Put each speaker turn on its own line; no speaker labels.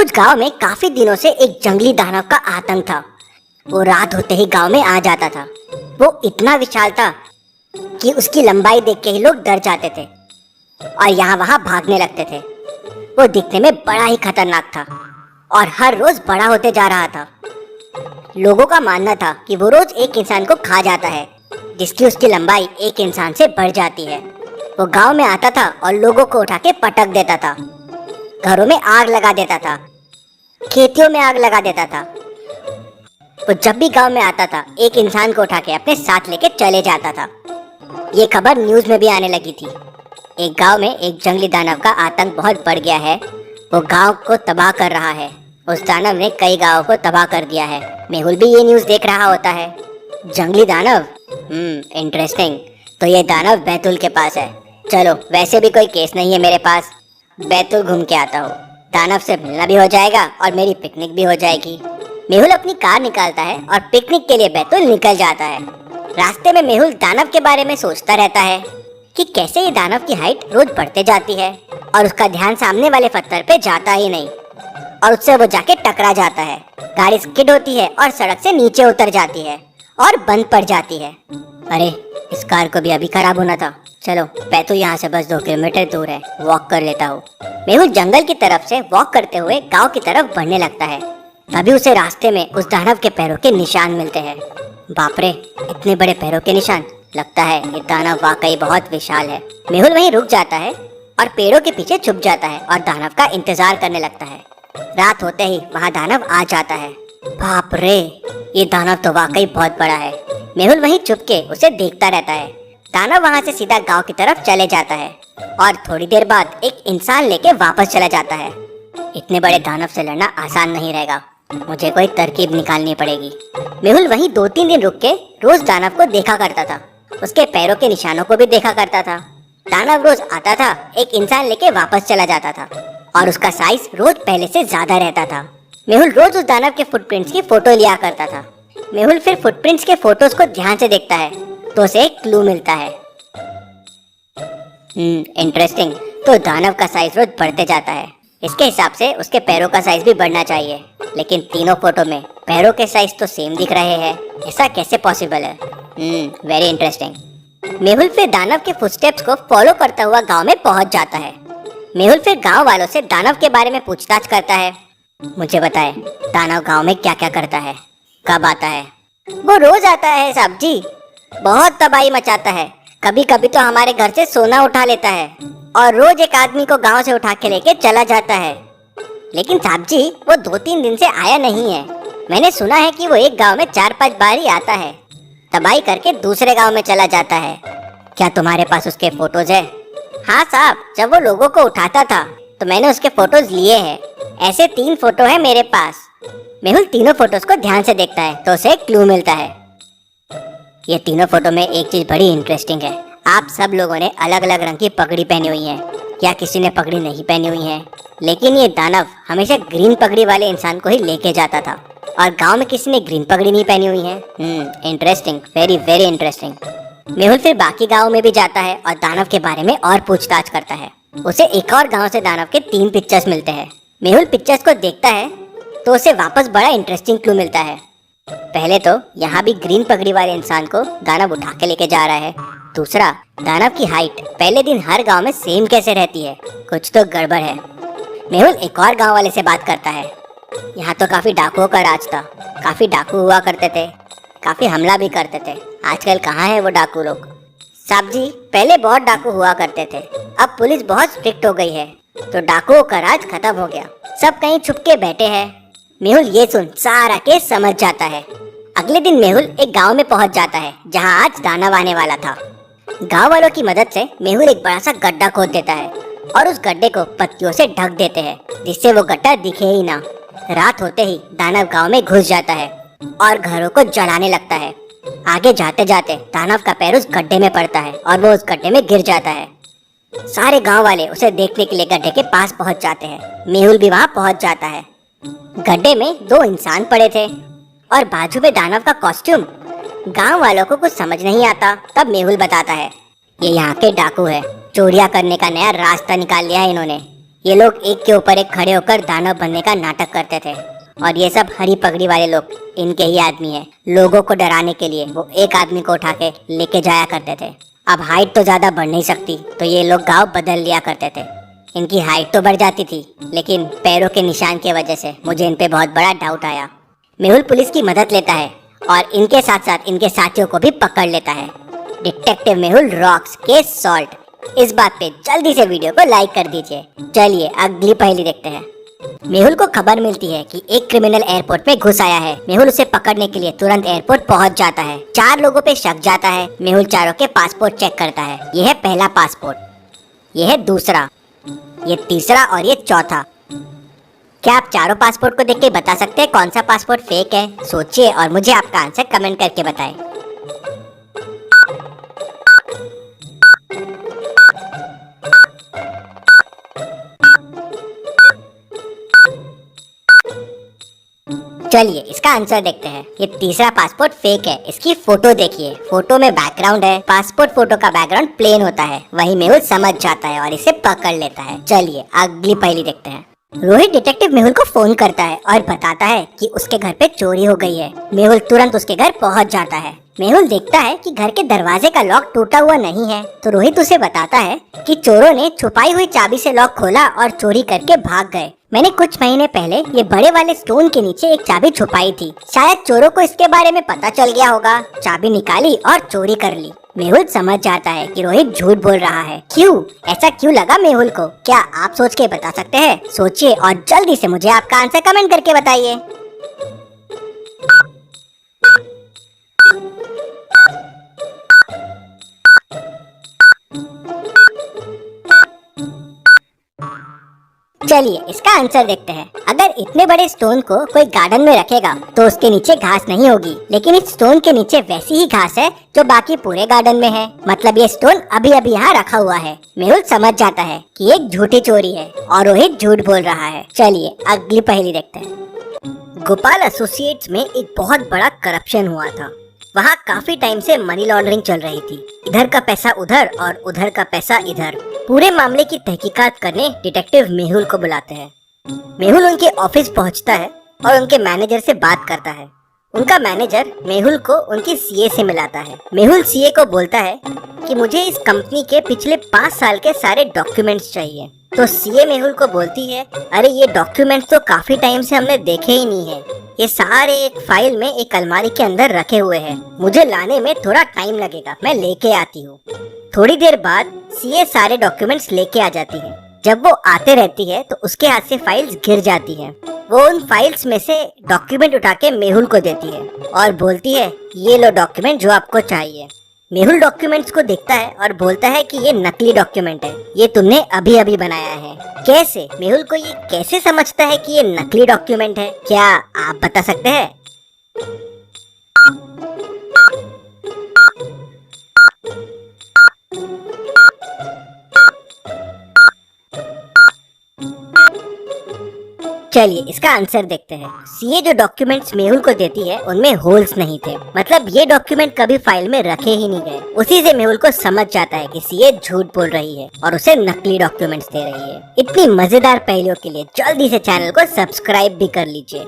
उस गांव में काफी दिनों से एक जंगली दानव का आतंक था। वो रात होते ही गांव में आ जाता था। वो इतना विशाल था कि उसकी लंबाई देख के ही लोग डर जाते थे और यहाँ वहाँ भागने लगते थे। वो दिखने में बड़ा ही खतरनाक था और हर रोज बड़ा होते जा रहा था। लोगों का मानना था कि वो रोज एक इंसान को खा जाता है, जिसकी उसकी लंबाई एक इंसान से बढ़ जाती है। वो गांव में आता था और लोगों को उठा के पटक देता था, घरों में आग लगा देता था, खेतियों में आग लगा देता था। वो जब भी गांव में आता था एक इंसान को उठा के अपने साथ लेके चले जाता था। ये खबर न्यूज में भी आने लगी थी। एक गांव में एक जंगली दानव का आतंक बहुत बढ़ गया है। वो गांव को तबाह कर रहा है। उस दानव ने कई गांवों को तबाह कर दिया है। मेहुल भी ये न्यूज देख रहा होता है। जंगली दानव, इंटरेस्टिंग। तो ये दानव बैतूल के पास है। चलो, वैसे भी कोई केस नहीं है मेरे पास, बैतूल घूम के आता हूँ। दानव से मिलना भी हो जाएगा और मेरी पिकनिक भी हो जाएगी। मेहुल अपनी कार निकालता है और पिकनिक के लिए बैतूल निकल जाता है। रास्ते में मेहुल दानव के बारे में सोचता रहता है कि कैसे ये दानव की हाइट रोज बढ़ते जाती है और उसका ध्यान सामने वाले पत्थर पे जाता ही नहीं और उससे वो जाके टकरा जाता है। गाड़ी स्किड होती है और सड़क से नीचे उतर जाती है और बंद पड़ जाती है। अरे, इस कार को भी अभी खराब होना था। चलो, बैतूल यहाँ से बस 2 किलोमीटर दूर है, वॉक कर लेता हूँ। मेहुल जंगल की तरफ से वॉक करते हुए गांव की तरफ बढ़ने लगता है। तभी उसे रास्ते में उस दानव के पैरों के निशान मिलते हैं। बाप रे, इतने बड़े पैरों के निशान! लगता है ये दानव वाकई बहुत विशाल है। मेहुल वहीं रुक जाता है और पेड़ों के पीछे छुप जाता है और दानव का इंतजार करने लगता है। रात होते ही वहाँ दानव आ जाता है। बाप रे, ये दानव तो वाकई बहुत बड़ा है। मेहुल वहीं छुप के उसे देखता रहता है। दानव वहाँ से सीधा गांव की तरफ चले जाता है और थोड़ी देर बाद एक इंसान लेके वापस चला जाता है। इतने बड़े दानव से लड़ना आसान नहीं रहेगा, मुझे कोई तरकीब निकालनी पड़ेगी। मेहुल वहीं 2-3 दिन रुक के रोज दानव को देखा करता था। उसके पैरों के निशानों को भी देखा करता था। दानव रोज आता था, एक इंसान लेके वापस चला जाता था और उसका साइज रोज पहले से ज्यादा रहता था। मेहुल रोज उस दानव के फुटप्रिंट्स की फोटो लिया करता था। मेहुल फिर फुटप्रिंट्स के फोटोज को ध्यान से देखता है तो उसे एक क्लू मिलता है। इंटरेस्टिंग। तो दानव का साइज रोज बढ़ते जाता है। इसके हिसाब से उसके पैरों का साइज भी बढ़ना चाहिए, लेकिन तीनों फोटो में पैरों के साइज तो सेम दिख रहे हैं। ऐसा कैसे पॉसिबल है? Very interesting. मेहुल फिर दानव के फुटस्टेप्स को फॉलो करता हुआ गांव में पहुंच जाता है। मेहुल फिर गांव वालों से दानव के बारे में पूछताछ करता है। मुझे बताए, दानव गांव में क्या क्या करता है, कब आता है? वो रोज आता है साहब जी, बहुत तबाही मचाता है। कभी कभी तो हमारे घर से सोना उठा लेता है और रोज एक आदमी को गांव से उठा के लेके चला जाता है। लेकिन साहब जी, वो 2-3 दिन से आया नहीं है। मैंने सुना है कि वो एक गांव में 4-5 बार ही आता है, तबाही करके दूसरे गांव में चला जाता है। क्या तुम्हारे पास उसके फोटोज है? हाँ साहब, जब वो लोगों को उठाता था तो मैंने उसके फोटोज लिए हैं। ऐसे 3 फोटो है मेरे पास। मेहुल तीनों फोटोज को ध्यान से देखता है तो उसे एक क्लू मिलता है। ये तीनों फोटो में एक चीज बड़ी इंटरेस्टिंग है। आप सब लोगों ने अलग अलग रंग की पगड़ी पहनी हुई है, या किसी ने पगड़ी नहीं पहनी हुई है। लेकिन ये दानव हमेशा ग्रीन पगड़ी वाले इंसान को ही लेके जाता था और गांव में किसी ने ग्रीन पगड़ी नहीं पहनी हुई है। Interesting, very very interesting. Mehul फिर बाकी गाँव में भी जाता है और दानव के बारे में और पूछताछ करता है। उसे एक और गाँव से दानव के 3 पिक्चर्स मिलते हैं। मेहुल पिक्चर्स को देखता है तो उसे वापस बड़ा इंटरेस्टिंग क्लू मिलता है। पहले तो यहाँ भी ग्रीन पगड़ी वाले इंसान को दानव उठा के लेके जा रहा है। दूसरा, दानव की हाइट पहले दिन हर गांव में सेम कैसे रहती है? कुछ तो गड़बड़ है। मेहुल एक और गांव वाले से बात करता है। यहाँ तो काफी डाकुओं का राज था, काफी डाकू हुआ करते थे, काफी हमला भी करते थे। आजकल कहाँ है वो डाकू लोग? साहब जी, पहले बहुत डाकू हुआ करते थे, अब पुलिस बहुत स्ट्रिक्ट हो गई है तो डाकुओं का राज खत्म हो गया। सब कहीं छुप के बैठे हैं। मेहुल ये सुन सारा केस समझ जाता है। अगले दिन मेहुल एक गांव में पहुंच जाता है जहां आज दानव आने वाला था। गांव वालों की मदद से मेहुल एक बड़ा सा गड्ढा खोद देता है और उस गड्ढे को पत्तियों से ढक देते हैं, जिससे वो गड्ढा दिखे ही ना। रात होते ही दानव गांव में घुस जाता है और घरों को जलाने लगता है। आगे जाते जाते दानव का पैर उस गड्ढे में पड़ता है और वो उस गड्ढे में गिर जाता है। सारे गांव वाले उसे देखने के लिए गड्ढे के पास पहुंच जाते हैं। मेहुल भी वहां पहुंच जाता है। गड्ढे में 2 इंसान पड़े थे और बाजू में दानव का कॉस्ट्यूम। गांव वालों को कुछ समझ नहीं आता। तब मेहुल बताता है, ये यहाँ के डाकू है, चोरियां करने का नया रास्ता निकाल लिया है इन्होंने। ये लोग एक के ऊपर एक खड़े होकर दानव बनने का नाटक करते थे और ये सब हरी पगड़ी वाले लोग इनके ही आदमी हैं। लोगों को डराने के लिए वो एक आदमी को उठा के लेके जाया करते थे। अब हाइट तो ज्यादा बढ़ नहीं सकती तो ये लोग गांव बदल लिया करते थे। इनकी हाइट तो बढ़ जाती थी लेकिन पैरों के निशान की वजह से मुझे इन पे बहुत बड़ा डाउट आया। मेहुल पुलिस की मदद लेता है और इनके साथ साथ इनके साथियों को भी पकड़ लेता है। Detective Mehul rocks case salt. इस बात पे जल्दी से वीडियो को लाइक कर दीजिए। चलिए अगली पहेली देखते हैं। मेहुल को खबर मिलती है कि एक क्रिमिनल एयरपोर्ट में घुस आया है। मेहुल उसे पकड़ने के लिए तुरंत एयरपोर्ट पहुंच जाता है। 4 लोगों पे शक जाता है। मेहुल चारों के पासपोर्ट चेक करता है। यह है पहला पासपोर्ट, यह है दूसरा, ये तीसरा और ये चौथा। क्या आप चारों पासपोर्ट को देख के बता सकते हैं कौन सा पासपोर्ट फेक है? सोचिए और मुझे आपका आंसर कमेंट करके बताएं। चलिए इसका आंसर देखते हैं। ये तीसरा पासपोर्ट फेक है। इसकी फोटो देखिए, फोटो में बैकग्राउंड है। पासपोर्ट फोटो का बैकग्राउंड प्लेन होता है। वही मेहुल समझ जाता है और इसे पकड़ लेता है। चलिए अगली पहेली देखते हैं। रोहित डिटेक्टिव मेहुल को फोन करता है और बताता है कि उसके घर पे चोरी हो गई है। मेहुल तुरंत उसके घर पहुंच जाता है। मेहुल देखता है कि घर के दरवाजे का लॉक टूटा हुआ नहीं है तो रोहित उसे बताता है कि चोरों ने छुपाई हुई चाबी से लॉक खोला और चोरी करके भाग गए। मैंने कुछ महीने पहले ये बड़े वाले स्टोन के नीचे एक चाबी छुपाई थी। शायद चोरों को इसके बारे में पता चल गया होगा। चाबी निकाली और चोरी कर ली। मेहुल समझ जाता है कि रोहित झूठ बोल रहा है। क्यों? ऐसा क्यों लगा मेहुल को? क्या आप सोच के बता सकते हैं? सोचिए और जल्दी से मुझे आपका आंसर कमेंट करके बताइए। चलिए इसका आंसर देखते हैं। अगर इतने बड़े स्टोन को कोई गार्डन में रखेगा तो उसके नीचे घास नहीं होगी, लेकिन इस स्टोन के नीचे वैसी ही घास है जो बाकी पूरे गार्डन में है। मतलब ये स्टोन अभी अभी यहाँ रखा हुआ है। मेहुल समझ जाता है कि एक झूठी चोरी है और रोहित झूठ बोल रहा है। चलिए अगली पहेली देखते हैं। गोपाल एसोसिएट्स में एक बहुत बड़ा करप्शन हुआ था। वहाँ काफी टाइम से मनी लॉन्ड्रिंग चल रही थी। इधर का पैसा उधर और उधर का पैसा इधर। पूरे मामले की तहकीकात करने डिटेक्टिव मेहुल को बुलाते हैं। मेहुल उनके ऑफिस पहुंचता है और उनके मैनेजर से बात करता है। उनका मैनेजर मेहुल को उनकी सीए से मिलाता है। मेहुल सीए को बोलता है कि मुझे इस कंपनी के पिछले 5 साल के सारे डॉक्यूमेंट्स चाहिए। तो सीए मेहुल को बोलती है, अरे ये डॉक्यूमेंट्स तो काफी टाइम से हमने देखे ही नहीं है। ये सारे एक फाइल में एक अलमारी के अंदर रखे हुए हैं। मुझे लाने में थोड़ा टाइम लगेगा, मैं लेके आती हूँ। थोड़ी देर बाद सीए सारे डॉक्यूमेंट्स लेके आ जाती है। जब वो आते रहती है तो उसके हाथ से फाइल्स गिर जाती हैं। वो उन फाइल्स में से डॉक्यूमेंट उठा के मेहुल को देती है और बोलती है, ये लो डॉक्यूमेंट जो आपको चाहिए। मेहुल डॉक्यूमेंट्स को देखता है और बोलता है कि ये नकली डॉक्यूमेंट है, ये तुमने अभी अभी बनाया है। कैसे? मेहुल को ये कैसे समझता है कि ये नकली डॉक्यूमेंट है? क्या आप बता सकते हैं? चलिए इसका आंसर देखते हैं। सीए जो डॉक्यूमेंट्स मेहुल को देती है उनमें होल्स नहीं थे। मतलब ये डॉक्यूमेंट कभी फाइल में रखे ही नहीं गए। उसी से मेहुल को समझ जाता है कि सीए झूठ बोल रही है और उसे नकली डॉक्यूमेंट्स दे रही है। इतनी मजेदार पहेलियों के लिए जल्दी से चैनल को सब्सक्राइब भी कर लीजिए।